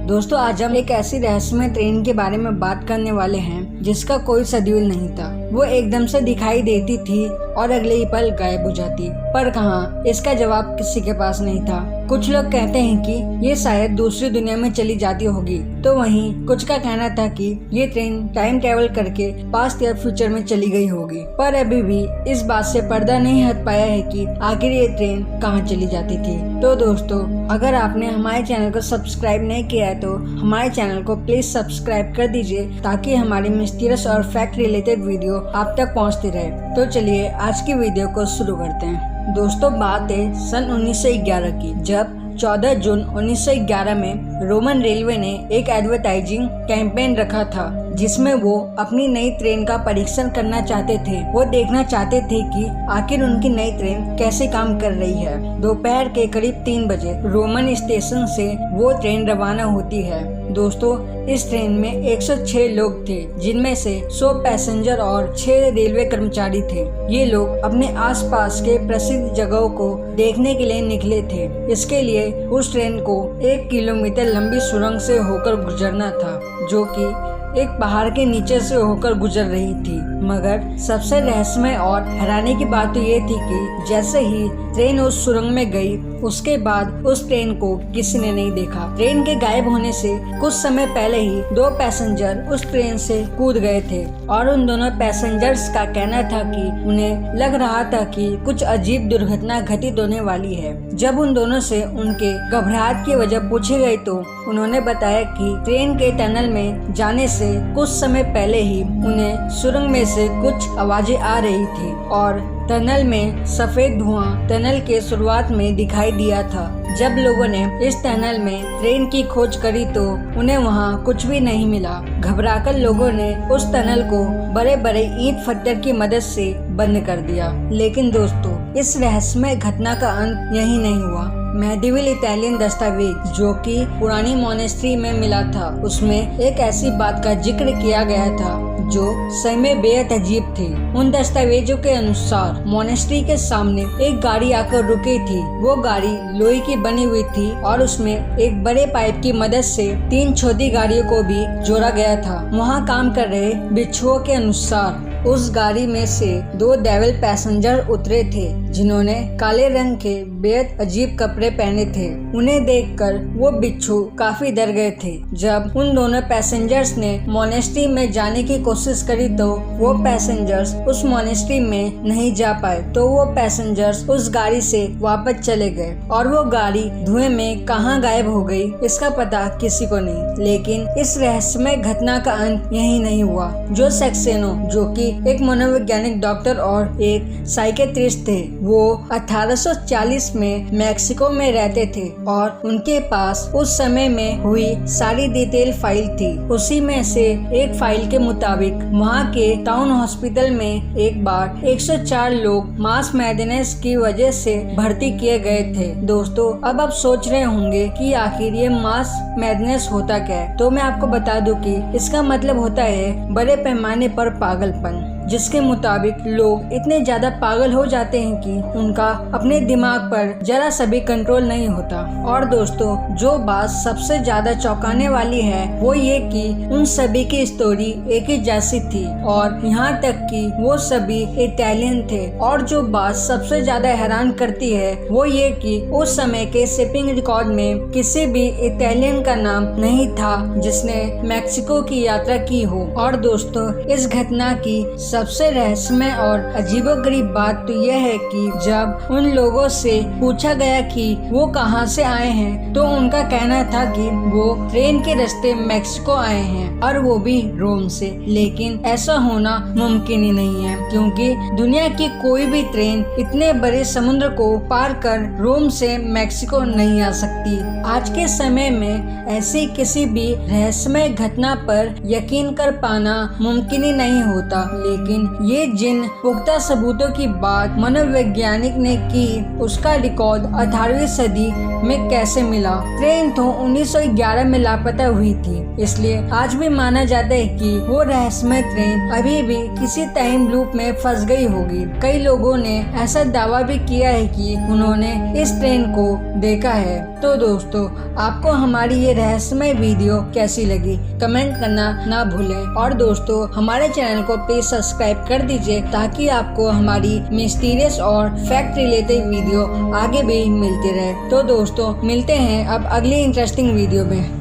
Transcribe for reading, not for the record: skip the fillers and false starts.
दोस्तों आज हम एक ऐसी रहस्यमय ट्रेन के बारे में बात करने वाले हैं जिसका कोई शेड्यूल नहीं था। वो एकदम से दिखाई देती थी और अगले ही पल गायब हो जाती। पर कहाँ, इसका जवाब किसी के पास नहीं था। कुछ लोग कहते हैं कि ये शायद दूसरी दुनिया में चली जाती होगी, तो वहीं कुछ का कहना था कि ये ट्रेन टाइम ट्रेवल करके पास्ट या फ्यूचर में चली गई होगी। पर अभी भी इस बात से पर्दा नहीं हट पाया है कि आखिर ये ट्रेन कहाँ चली जाती थी। तो दोस्तों, अगर आपने हमारे चैनल को सब्सक्राइब नहीं किया है तो हमारे चैनल को प्लीज सब्सक्राइब कर दीजिए ताकि हमारी मिस्टीरियस और फैक्ट रिलेटेड वीडियो आप तक पहुंचती रहे। तो चलिए आज की वीडियो को शुरू करते हैं। दोस्तों बात है सन 1911 की, जब 14 जून 1911 में रोमन रेलवे ने एक एडवर्टाइजिंग कैंपेन रखा था जिसमें वो अपनी नई ट्रेन का परीक्षण करना चाहते थे। वो देखना चाहते थे कि आखिर उनकी नई ट्रेन कैसे काम कर रही है। दोपहर के करीब 3 बजे रोमन स्टेशन से वो ट्रेन रवाना होती है। दोस्तों इस ट्रेन में 106 लोग थे, जिनमें से 100 पैसेंजर और 6 रेलवे कर्मचारी थे। ये लोग अपने आसपास के प्रसिद्ध जगहों को देखने के लिए निकले थे। इसके लिए उस ट्रेन को 1 किलोमीटर लंबी सुरंग से होकर गुजरना था, जो कि एक पहाड़ के नीचे से होकर गुजर रही थी। मगर सबसे रहस्यमय और हैरानी की बात तो ये थी कि जैसे ही ट्रेन उस सुरंग में गई, उसके बाद उस ट्रेन को किसी ने नहीं देखा। ट्रेन के गायब होने से कुछ समय पहले ही 2 पैसेंजर उस ट्रेन से कूद गए थे और उन दोनों पैसेंजर्स का कहना था कि उन्हें लग रहा था कि कुछ अजीब दुर्घटना घटित होने वाली है। जब उन दोनों से उनके घबराहट की वजह पूछी गई तो उन्होंने बताया कि ट्रेन के टनल में जाने से कुछ समय पहले ही उन्हें सुरंग में से कुछ आवाजें आ रही थी और टनल में सफेद धुआं टनल के शुरुआत में दिखाई दिया था। जब लोगों ने इस टनल में ट्रेन की खोज करी तो उन्हें वहां कुछ भी नहीं मिला। घबराकर लोगों ने उस टनल को बड़े बड़े ईंट पत्थर की मदद से बंद कर दिया। लेकिन दोस्तों इस रहस्यमय घटना का अंत यही नहीं हुआ। मेडिवल इटालियन दस्तावेज जो कि पुरानी मोनेस्ट्री में मिला था, उसमें एक ऐसी बात का जिक्र किया गया था जो सही में बेहद अजीब थी। उन दस्तावेजों के अनुसार मोनेस्ट्री के सामने एक गाड़ी आकर रुकी थी। वो गाड़ी लोहे की बनी हुई थी और उसमें एक बड़े पाइप की मदद से 3 छोटी गाड़ियों को भी जोड़ा गया था। वहाँ काम कर रहे बिच्छुओं के अनुसार उस गाड़ी में से 2 डेविल पैसेंजर उतरे थे, जिन्होंने काले रंग के बेहद अजीब कपड़े पहने थे। उन्हें देखकर वो बिच्छू काफी डर गए थे। जब उन दोनों पैसेंजर्स ने मोनेस्ट्री में जाने की कोशिश करी तो वो पैसेंजर्स उस मोनेस्ट्री में नहीं जा पाए, तो वो पैसेंजर्स उस गाड़ी से वापस चले गए और वो गाड़ी धुएं में कहाँ गायब हो गई इसका पता किसी को नहीं। लेकिन इस रहस्यमय घटना का अंत यही नहीं हुआ। जो सक्सेनो, जो कि एक मनोवैज्ञानिक डॉक्टर और एक साइकेट्रिस्ट थे, वो 1840 में मैक्सिको में रहते थे और उनके पास उस समय में हुई सारी डिटेल फाइल थी। उसी में से एक फाइल के मुताबिक वहाँ के टाउन हॉस्पिटल में एक बार 104 लोग मास मैडनेस की वजह से भर्ती किए गए थे। दोस्तों अब आप सोच रहे होंगे कि आखिर ये मास मैडनेस होता क्या है, तो मैं आपको बता दूं कि इसका मतलब होता है बड़े पैमाने पर पागलपन, जिसके मुताबिक लोग इतने ज्यादा पागल हो जाते हैं कि उनका अपने दिमाग पर जरा सा भी कंट्रोल नहीं होता। और दोस्तों जो बात सबसे ज्यादा चौंकाने वाली है वो ये कि उन सभी की स्टोरी एक ही जैसी थी और यहाँ तक कि वो सभी इटालियन थे। और जो बात सबसे ज्यादा हैरान करती है वो ये कि उस समय के शिपिंग रिकॉर्ड में किसी भी इटालियन का नाम नहीं था जिसने मैक्सिको की यात्रा की हो। और दोस्तों इस घटना की सबसे रहस्यमय और अजीबोगरीब बात तो यह है कि जब उन लोगों से पूछा गया कि वो कहां से आए हैं, तो उनका कहना था कि वो ट्रेन के रास्ते मैक्सिको आए हैं और वो भी रोम से। लेकिन ऐसा होना मुमकिन ही नहीं है, क्योंकि दुनिया की कोई भी ट्रेन इतने बड़े समुद्र को पार कर रोम से मैक्सिको नहीं आ सकती। आज के समय में ऐसी किसी भी रहस्यमय घटना पर यकीन कर पाना मुमकिन ही नहीं होता। लेकिन लेकिन ये जिन पुख्ता सबूतों की बात मनोवैज्ञानिक ने की, उसका रिकॉर्ड 18वीं सदी में कैसे मिला? ट्रेन तो 1911 में लापता हुई थी, इसलिए आज भी माना जाता है कि वो रहस्यमय ट्रेन अभी भी किसी टाइम लूप में फंस गई होगी। कई लोगों ने ऐसा दावा भी किया है कि उन्होंने इस ट्रेन को देखा है। तो दोस्तों, आपको हमारी ये रहस्यमय वीडियो कैसी लगी कमेंट करना ना भूलें, और दोस्तों हमारे चैनल को प्लीज सब्सक्राइब कर दीजिए ताकि आपको हमारी मिस्टीरियस और फैक्ट रिलेटेड वीडियो आगे भी मिलती रहे। तो दोस्तों मिलते हैं अब अगली इंटरेस्टिंग वीडियो में।